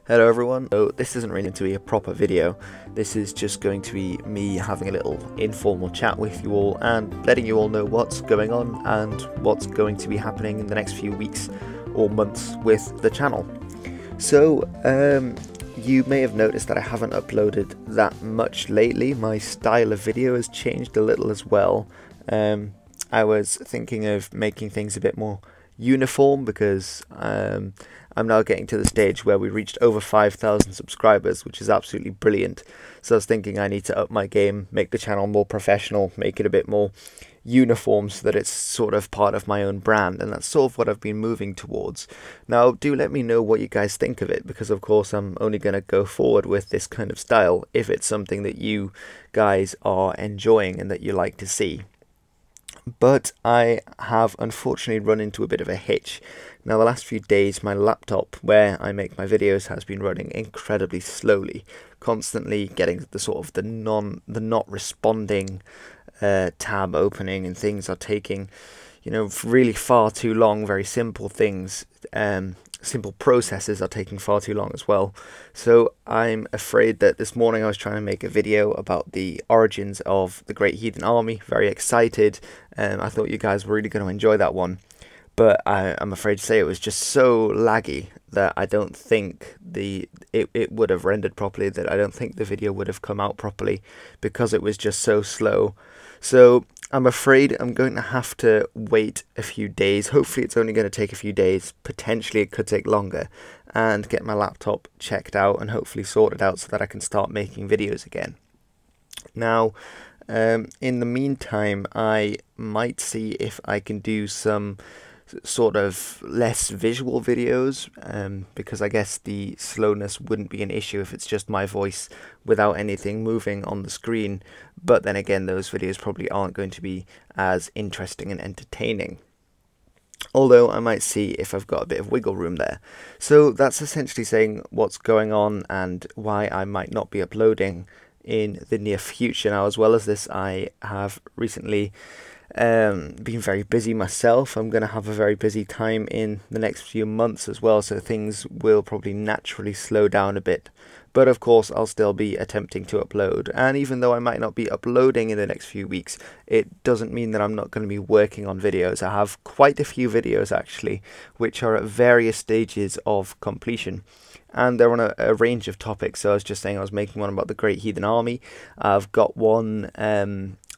Hello everyone. So this isn't really going to be a proper video. This is just going to be me having a little informal chat with you all and letting you all know what's going on and what's going to be happening in the next few weeks or months with the channel. So you may have noticed that I haven't uploaded that much lately. My style of video has changed a little as well. I was thinking of making things a bit more uniform because I'm now getting to the stage where we reached over 5,000 subscribers, which is absolutely brilliant. So I was thinking I need to up my game, make the channel more professional, make it a bit more uniform so that it's sort of part of my own brand, and that's sort of what I've been moving towards. Now do let me know what you guys think of it, because of course I'm only going to go forward with this kind of style if it's something that you guys are enjoying and that you like to see. But I have unfortunately run into a bit of a hitch. Now the last few days my laptop where I make my videos has been running incredibly slowly, constantly getting the sort of the not responding tab opening, and things are taking, you know, really far too long. Very simple things, simple processes are taking far too long as well. So I'm afraid that this morning I was trying to make a video about the origins of the Great Heathen Army. Very excited. I thought you guys were really going to enjoy that one, but I'm afraid to say it was just so laggy that I don't think it would have rendered properly, that I don't think the video would have come out properly because it was just so slow. So I'm afraid I'm going to have to wait a few days. Hopefully it's only going to take a few days. Potentially it could take longer, and get my laptop checked out and hopefully sorted out so that I can start making videos again. Now, in the meantime, I might see if I can do some sort of less visual videos, because I guess the slowness wouldn't be an issue if it's just my voice without anything moving on the screen. But then again, those videos probably aren't going to be as interesting and entertaining. Although I might see if I've got a bit of wiggle room there. So that's essentially saying what's going on and why I might not be uploading in the near future. Now, as well as this, I have recently been very busy myself. I'm going to have a very busy time in the next few months as well, so things will probably naturally slow down a bit. But of course I'll still be attempting to upload, and even though I might not be uploading in the next few weeks, it doesn't mean that I'm not going to be working on videos. I have quite a few videos actually which are at various stages of completion, and they're on a range of topics. So I was just saying I was making one about the Great Heathen Army. I've got one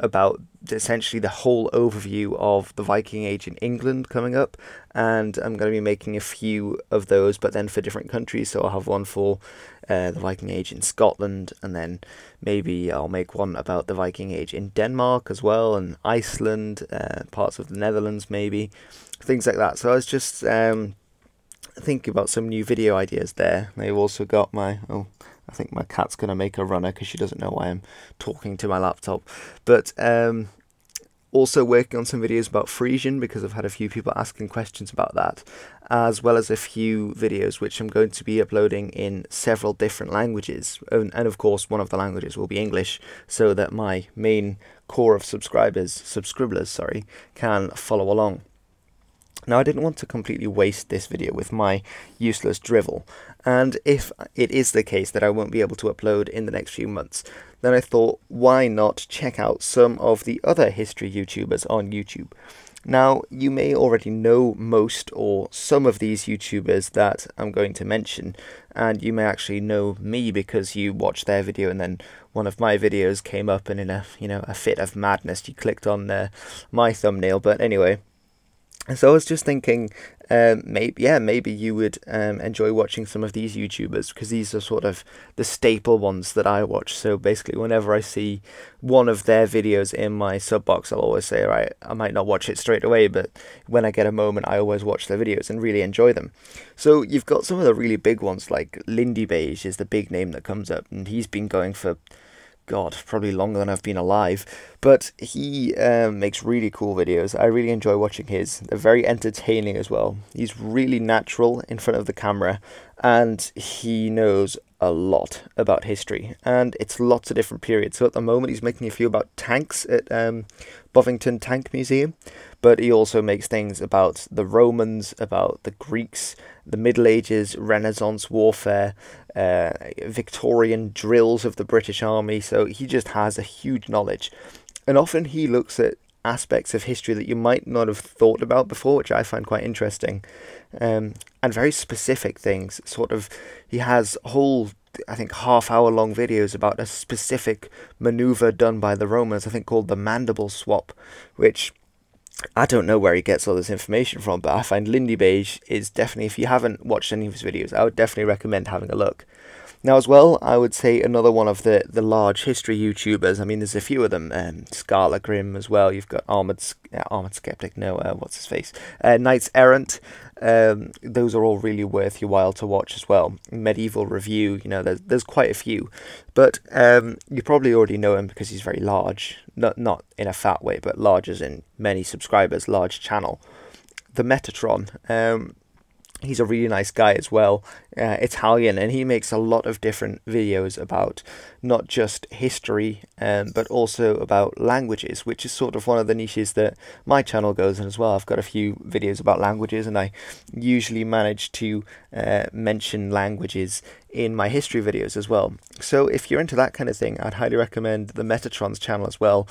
about essentially the whole overview of the Viking Age in England coming up, and I'm going to be making a few of those, but then for different countries. So I'll have one for the Viking Age in Scotland, and then maybe I'll make one about the Viking Age in Denmark as well, and Iceland, parts of the Netherlands maybe, things like that. So I was just thinking about some new video ideas there. They've also got my, I think my cat's going to make a runner because she doesn't know why I'm talking to my laptop. But also working on some videos about Frisian, because I've had a few people asking questions about that, as well as a few videos which I'm going to be uploading in several different languages. And of course one of the languages will be English, so that my main core of subscribers, can follow along. Now, I didn't want to completely waste this video with my useless drivel, and if it is the case that I won't be able to upload in the next few months, then I thought, why not check out some of the other history YouTubers on YouTube. Now, you may already know most or some of these YouTubers that I'm going to mention, and you may actually know me because you watched their video and then one of my videos came up, and in a fit of madness you clicked on my thumbnail. But anyway, so I was just thinking, maybe you would enjoy watching some of these YouTubers, because these are sort of the staple ones that I watch. So basically, whenever I see one of their videos in my sub box, I'll always say, right, I might not watch it straight away, but when I get a moment, I always watch their videos and really enjoy them. So you've got some of the really big ones, like Lindybeige is the big name that comes up, and he's been going for, God, probably longer than I've been alive, but he makes really cool videos. I really enjoy watching his. They're very entertaining as well. He's really natural in front of the camera, and he knows a lot about history, and it's lots of different periods. So at the moment he's making a few about tanks at Bovington Tank Museum, but he also makes things about the Romans, about the Greeks, the Middle Ages, Renaissance warfare, Victorian drills of the British Army. So he just has a huge knowledge, and often he looks at aspects of history that you might not have thought about before, which I find quite interesting, and very specific things. Sort of, he has whole, I think, half-hour long videos about a specific maneuver done by the Romans, I think called the mandible swap, which I don't know where he gets all this information from, but I find Lindybeige is definitely, if you haven't watched any of his videos, I would definitely recommend having a look. Now as well, I would say another one of the large history YouTubers, I mean there's a few of them, Scarlet Grim as well, you've got Armoured Skeptic, no, what's his face, Knights Errant, those are all really worth your while to watch as well. Medieval Review, you know, there's quite a few, but you probably already know him because he's very large, not in a fat way, but large as in many subscribers, large channel. The Metatron, he's a really nice guy as well, Italian, and he makes a lot of different videos about not just history, but also about languages, which is sort of one of the niches that my channel goes in as well. I've got a few videos about languages, and I usually manage to mention languages in my history videos as well. So if you're into that kind of thing, I'd highly recommend the Metatron's channel as well.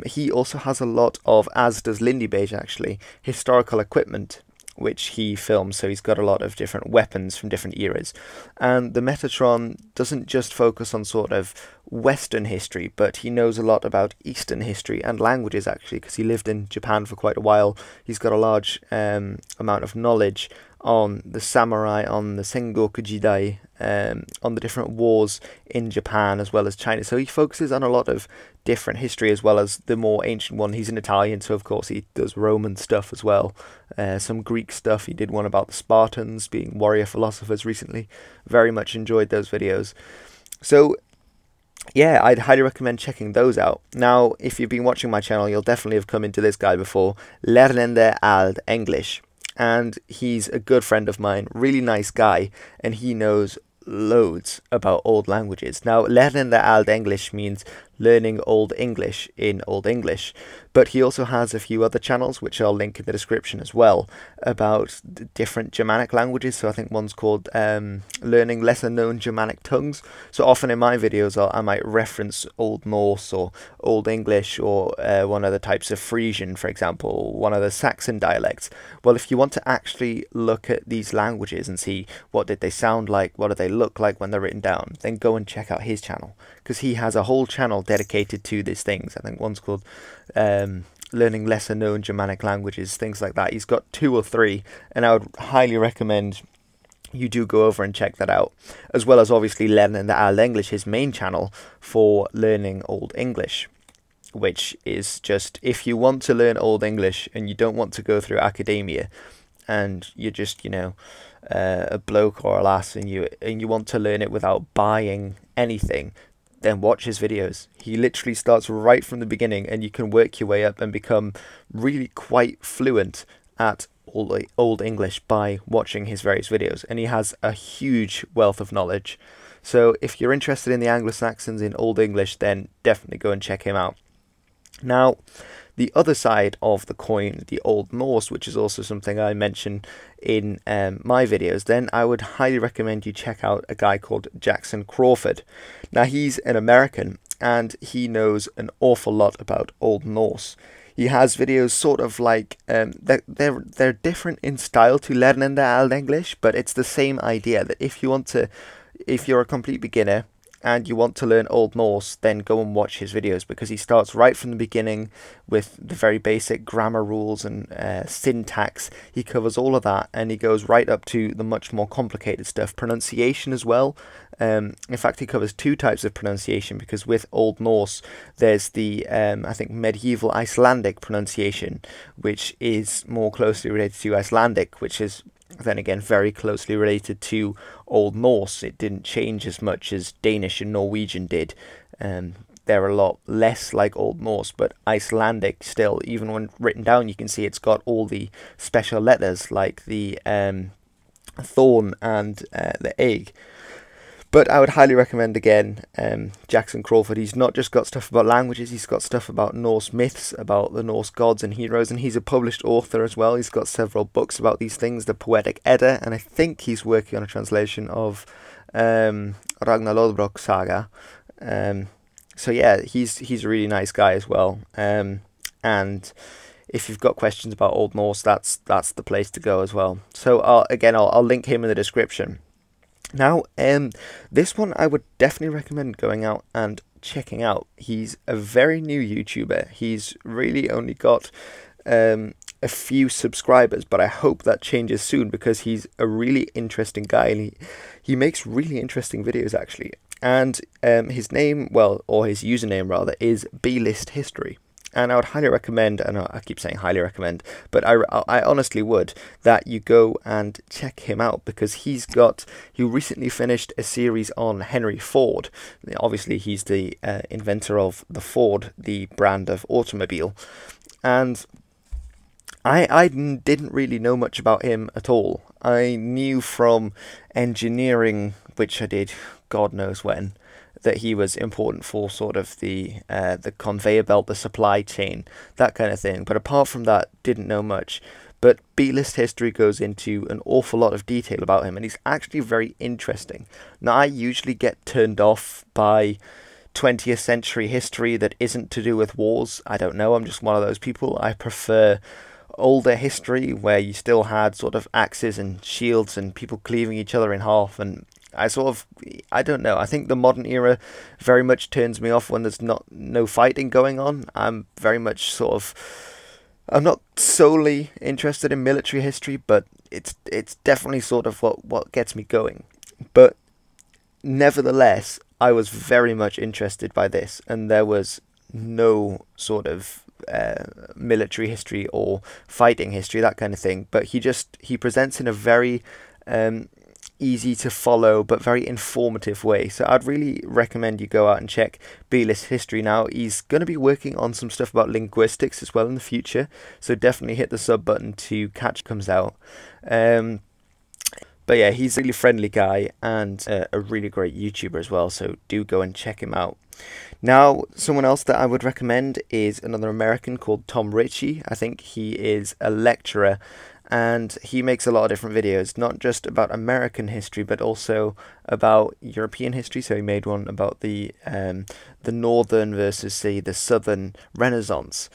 He also has a lot of, as does Lindybeige actually, historical equipment, which he films, so he's got a lot of different weapons from different eras. And the Metatron doesn't just focus on sort of Western history, but he knows a lot about Eastern history and languages actually, because he lived in Japan for quite a while. He's got a large amount of knowledge on the samurai, on the Sengoku Jidai, on the different wars in Japan as well as China. So he focuses on a lot of different history as well as the more ancient one. He's an Italian, so of course he does Roman stuff as well. Some Greek stuff. He did one about the Spartans being warrior philosophers recently. Very much enjoyed those videos. So yeah, I'd highly recommend checking those out. Now, if you've been watching my channel, you'll definitely have come into this guy before, Leornende Eald English. And he's a good friend of mine, really nice guy, and he knows loads about old languages. Now, Leornende Eald English means learning Old English in Old English, but he also has a few other channels, which I'll link in the description as well, about different Germanic languages. So I think one's called Learning Lesser Known Germanic Tongues. So often in my videos I might reference Old Norse or Old English, or one of the types of Frisian, for example, one of the Saxon dialects. Well, if you want to actually look at these languages and see what did they sound like, what do they look like when they're written down, then go and check out his channel, because he has a whole channel dedicated to these things. I think one's called Learning Lesser Known Germanic Languages, things like that. He's got 2 or 3, and I would highly recommend you do go over and check that out, as well as obviously Leornende Eald English, his main channel for learning Old English, which is just, if you want to learn Old English and you don't want to go through academia, and you're just, you know, a bloke or a lass, and you want to learn it without buying anything, then watch his videos. He literally starts right from the beginning, and you can work your way up and become really quite fluent at Old English by watching his various videos, and he has a huge wealth of knowledge. So if you're interested in the Anglo-Saxons in Old English, then definitely go and check him out. Now, the other side of the coin, the Old Norse, which is also something I mention in my videos, then I would highly recommend you check out a guy called Jackson Crawford. Now, he's an American, and he knows an awful lot about Old Norse. He has videos sort of like, they're different in style to Leornende Eald English, but it's the same idea, that if you're a complete beginner and you want to learn Old Norse, then go and watch his videos, because he starts right from the beginning with the very basic grammar rules and syntax. He covers all of that, and he goes right up to the much more complicated stuff, pronunciation as well. In fact, he covers 2 types of pronunciation, because with Old Norse there's the I think medieval Icelandic pronunciation, which is more closely related to Icelandic, which is then again very closely related to Old Norse. It didn't change as much as Danish and Norwegian did. They're a lot less like Old Norse, but Icelandic still, even when written down, you can see it's got all the special letters like the thorn and the egg. But I would highly recommend, again, Jackson Crawford. He's not just got stuff about languages, he's got stuff about Norse myths, about the Norse gods and heroes, and he's a published author as well. He's got several books about these things, the Poetic Edda, and I think he's working on a translation of Ragnar Lodbrok Saga. So yeah, he's a really nice guy as well. And if you've got questions about Old Norse, that's the place to go as well. So I'll link him in the description. Now, this one I would definitely recommend going out and checking out. He's a very new YouTuber. He's really only got a few subscribers, but I hope that changes soon because he's a really interesting guy, and he makes really interesting videos actually. And his name, or his username rather, is B-List History. And I would highly recommend, and I keep saying highly recommend, but I honestly would, that you go and check him out, because he recently finished a series on Henry Ford. Obviously, he's the inventor of the Ford, the brand of automobile. And I didn't really know much about him at all. I knew from engineering, which I did God knows when, that he was important for sort of the conveyor belt, the supply chain, that kind of thing. But apart from that, didn't know much. But B-List History goes into an awful lot of detail about him, and he's actually very interesting. Now, I usually get turned off by 20th century history that isn't to do with wars. I don't know, I'm just one of those people. I prefer older history where you still had sort of axes and shields and people cleaving each other in half, and I don't know, I think the modern era very much turns me off when there's no fighting going on. I'm very much I'm not solely interested in military history, but it's definitely sort of what gets me going. But nevertheless, I was very much interested by this, and there was no sort of military history or fighting history, that kind of thing. But he presents in a very easy to follow but very informative way. So I'd really recommend you go out and check B-List History. Now, he's going to be working on some stuff about linguistics as well in the future, so definitely hit the sub button to catch comes out. But yeah, he's a really friendly guy and a really great YouTuber as well, so do go and check him out. Now, someone else that I would recommend is another American called Tom Richey. I think he is a lecturer, and he makes a lot of different videos, not just about American history, but also about European history. So he made one about the northern versus, say, the southern Renaissance.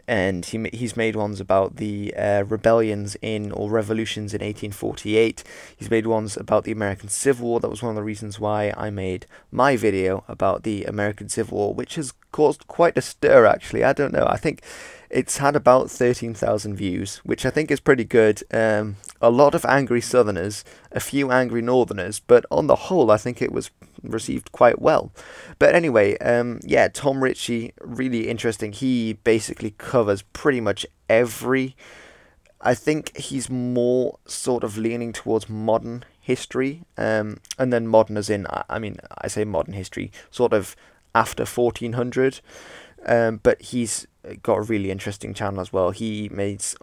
And he's made ones about the rebellions or revolutions in 1848. He's made ones about the American Civil War. That was one of the reasons why I made my video about the American Civil War, which has caused quite a stir, actually. I don't know. I think it's had about 13,000 views, which I think is pretty good. A lot of angry Southerners, a few angry Northerners, but on the whole, I think it was received quite well. But anyway, yeah, Tom Richey, really interesting. He basically covers pretty much I think he's more sort of leaning towards modern history, and then modern as in, I say modern history, sort of after 1400. But he's got a really interesting channel as well. He does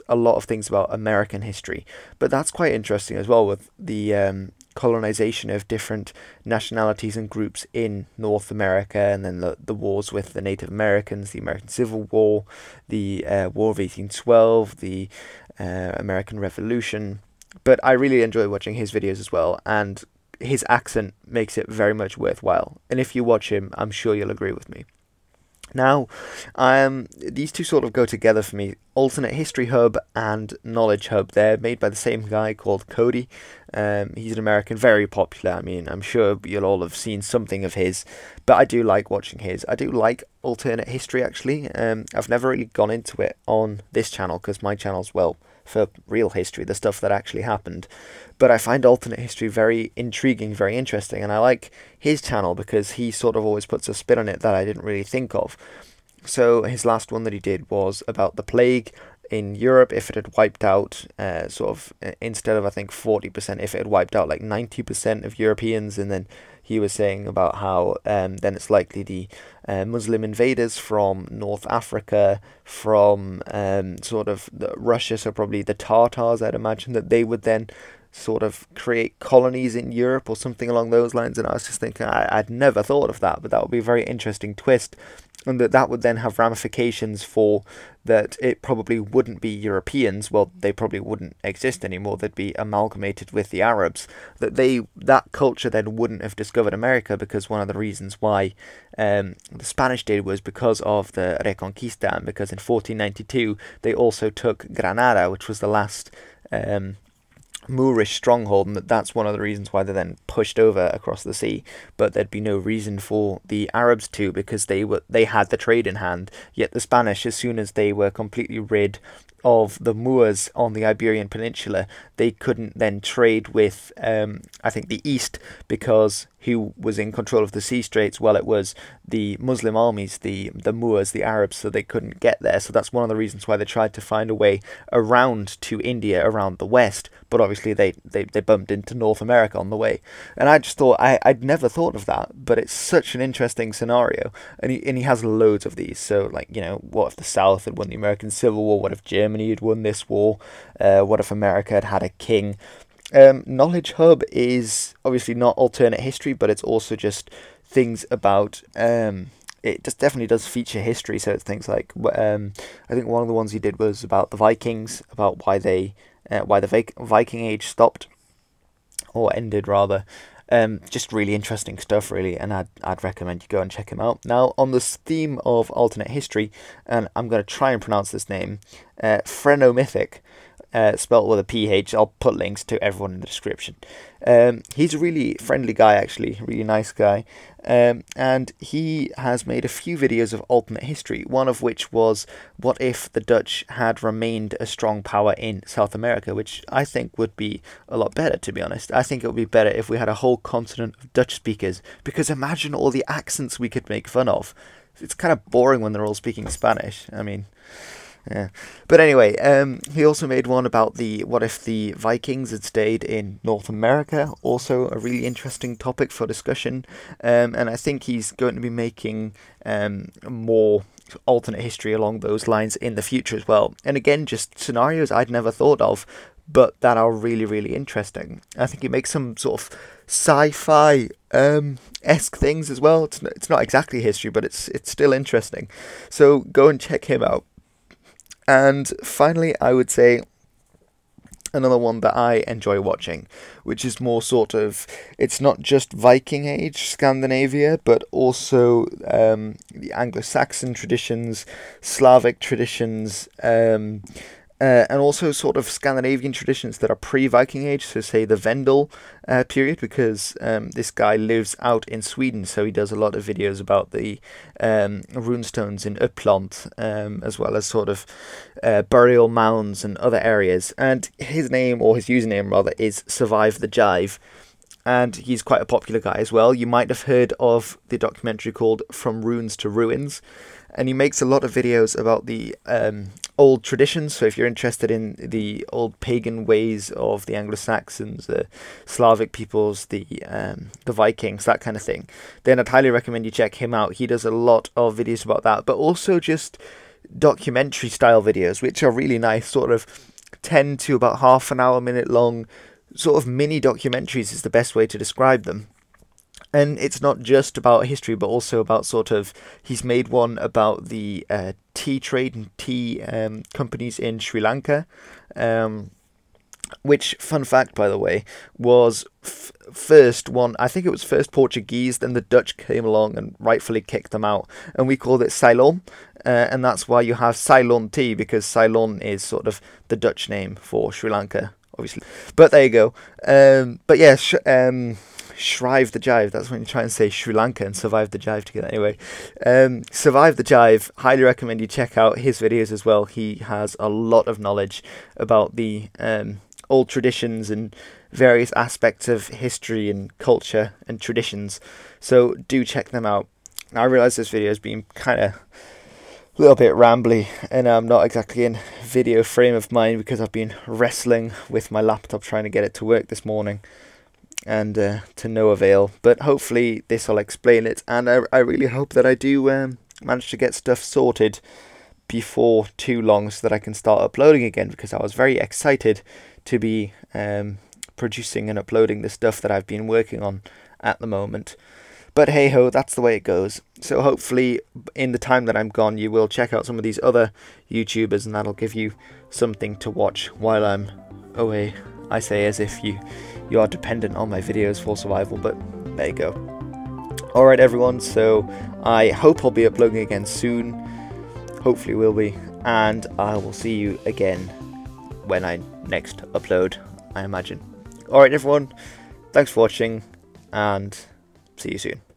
a lot of things about American history, but that's quite interesting as well, with the colonization of different nationalities and groups in North America, and then the wars with the Native Americans, the American Civil War, the War of 1812, the American Revolution. But I really enjoy watching his videos as well, and his accent makes it very much worthwhile. And if you watch him, I'm sure you'll agree with me. Now, these two sort of go together for me. Alternate History Hub and Knowledge Hub, they're made by the same guy called Cody. He's an American, very popular. I mean, I'm sure you'll all have seen something of his, but I do like watching his. I do like alternate history, actually. I've never really gone into it on this channel, because my channel's, well, for real history, the stuff that actually happened. But I find alternate history very intriguing, very interesting, and I like his channel because he sort of always puts a spin on it that I didn't really think of. So his last one that he did was about the plague in Europe, if it had wiped out, sort of, instead of, I think, 40%, if it had wiped out like 90% of Europeans. And then he was saying about how then it's likely the Muslim invaders from North Africa, from sort of Russia, so probably the Tartars, I'd imagine, that they would then sort of create colonies in Europe or something along those lines. And I was just thinking, I'd never thought of that, but that would be a very interesting twist. And that would then have ramifications for that it probably wouldn't be Europeans. Well, they probably wouldn't exist anymore. They'd be amalgamated with the Arabs. That culture then wouldn't have discovered America, because one of the reasons why the Spanish did was because of the Reconquista, and because in 1492 they also took Granada, which was the last Moorish stronghold, and that's one of the reasons why they then pushed over across the sea. But there'd be no reason for the Arabs to, because they had the trade in hand. Yet the Spanish, as soon as they were completely rid of the Moors on the Iberian Peninsula, they couldn't then trade with I think the East, because who was in control of the sea straits? Well, it was the Muslim armies, the Moors, the Arabs, so they couldn't get there. So that's one of the reasons why they tried to find a way around to India, around the west. But obviously they bumped into North America on the way. And I just thought, I'd never thought of that, but it's such an interesting scenario. And he has loads of these. So, like, you know, what if the South had won the American Civil War? What if Germany had won this war? What if America had had a king? Knowledge Hub is obviously not alternate history, but it's also just things about it just definitely does feature history. So it's things like I think one of the ones he did was about the Vikings, about why the Viking Age stopped or ended rather. Just really interesting stuff, really, and I'd recommend you go and check him out. Now, on this theme of alternate history, and I'm going to try and pronounce this name, Phrenomythic, spelled with a PH. I'll put links to everyone in the description. He's a really friendly guy, actually, really nice guy, and he has made a few videos of alternate history, one of which was what if the Dutch had remained a strong power in South America, which I think would be a lot better, to be honest. I think it would be better if we had a whole continent of Dutch speakers, because imagine all the accents we could make fun of. It's kind of boring when they're all speaking Spanish. I mean, yeah. But anyway, he also made one about what if the Vikings had stayed in North America, also a really interesting topic for discussion. And I think he's going to be making more alternate history along those lines in the future as well. And again, just scenarios I'd never thought of, but that are really, really interesting. I think he makes some sort of sci-fi esque things as well. It's not exactly history, but it's still interesting. So go and check him out. And finally, I would say another one that I enjoy watching, which is more sort of, it's not just Viking Age Scandinavia, but also the Anglo-Saxon traditions, Slavic traditions, and also sort of Scandinavian traditions that are pre-Viking Age, so say the Vendel period, because this guy lives out in Sweden, so he does a lot of videos about the runestones in Uppland, as well as sort of burial mounds and other areas. And his name, or his username rather, is Survive the Jive. And he's quite a popular guy as well. You might have heard of the documentary called From Runes to Ruins. And he makes a lot of videos about the old traditions. So if you're interested in the old pagan ways of the Anglo-Saxons, the Slavic peoples, the Vikings, that kind of thing, then I'd highly recommend you check him out. He does a lot of videos about that, but also just documentary style videos, which are really nice, sort of 10 to about half an hour, minute long, sort of mini documentaries is the best way to describe them. And it's not just about history, but also about sort of, he's made one about the tea trade and tea companies in Sri Lanka, which, fun fact by the way, was first one, I think it was first Portuguese, then the Dutch came along and rightfully kicked them out, and we called it Ceylon, and that's why you have Ceylon tea, because Ceylon is sort of the Dutch name for Sri Lanka, obviously. But there you go. But yeah, Shrive the Jive, that's when you try and say Sri Lanka and Survive the Jive together. Anyway, Survive the Jive, highly recommend you check out his videos as well. He has a lot of knowledge about the old traditions and various aspects of history and culture and traditions, so do check them out. Now, I realise this video has been kind of a little bit rambly, and I'm not exactly in video frame of mind because I've been wrestling with my laptop trying to get it to work this morning, and to no avail. But hopefully this will explain it, and I really hope that I do manage to get stuff sorted before too long so that I can start uploading again, because I was very excited to be producing and uploading the stuff that I've been working on at the moment. But hey ho, that's the way it goes. So hopefully in the time that I'm gone, you will check out some of these other YouTubers, and that'll give you something to watch while I'm away. I say as if you are dependent on my videos for survival, but there you go. Alright everyone, so I hope I'll be uploading again soon. Hopefully will be. And I will see you again when I next upload, I imagine. Alright everyone, thanks for watching, and see you soon.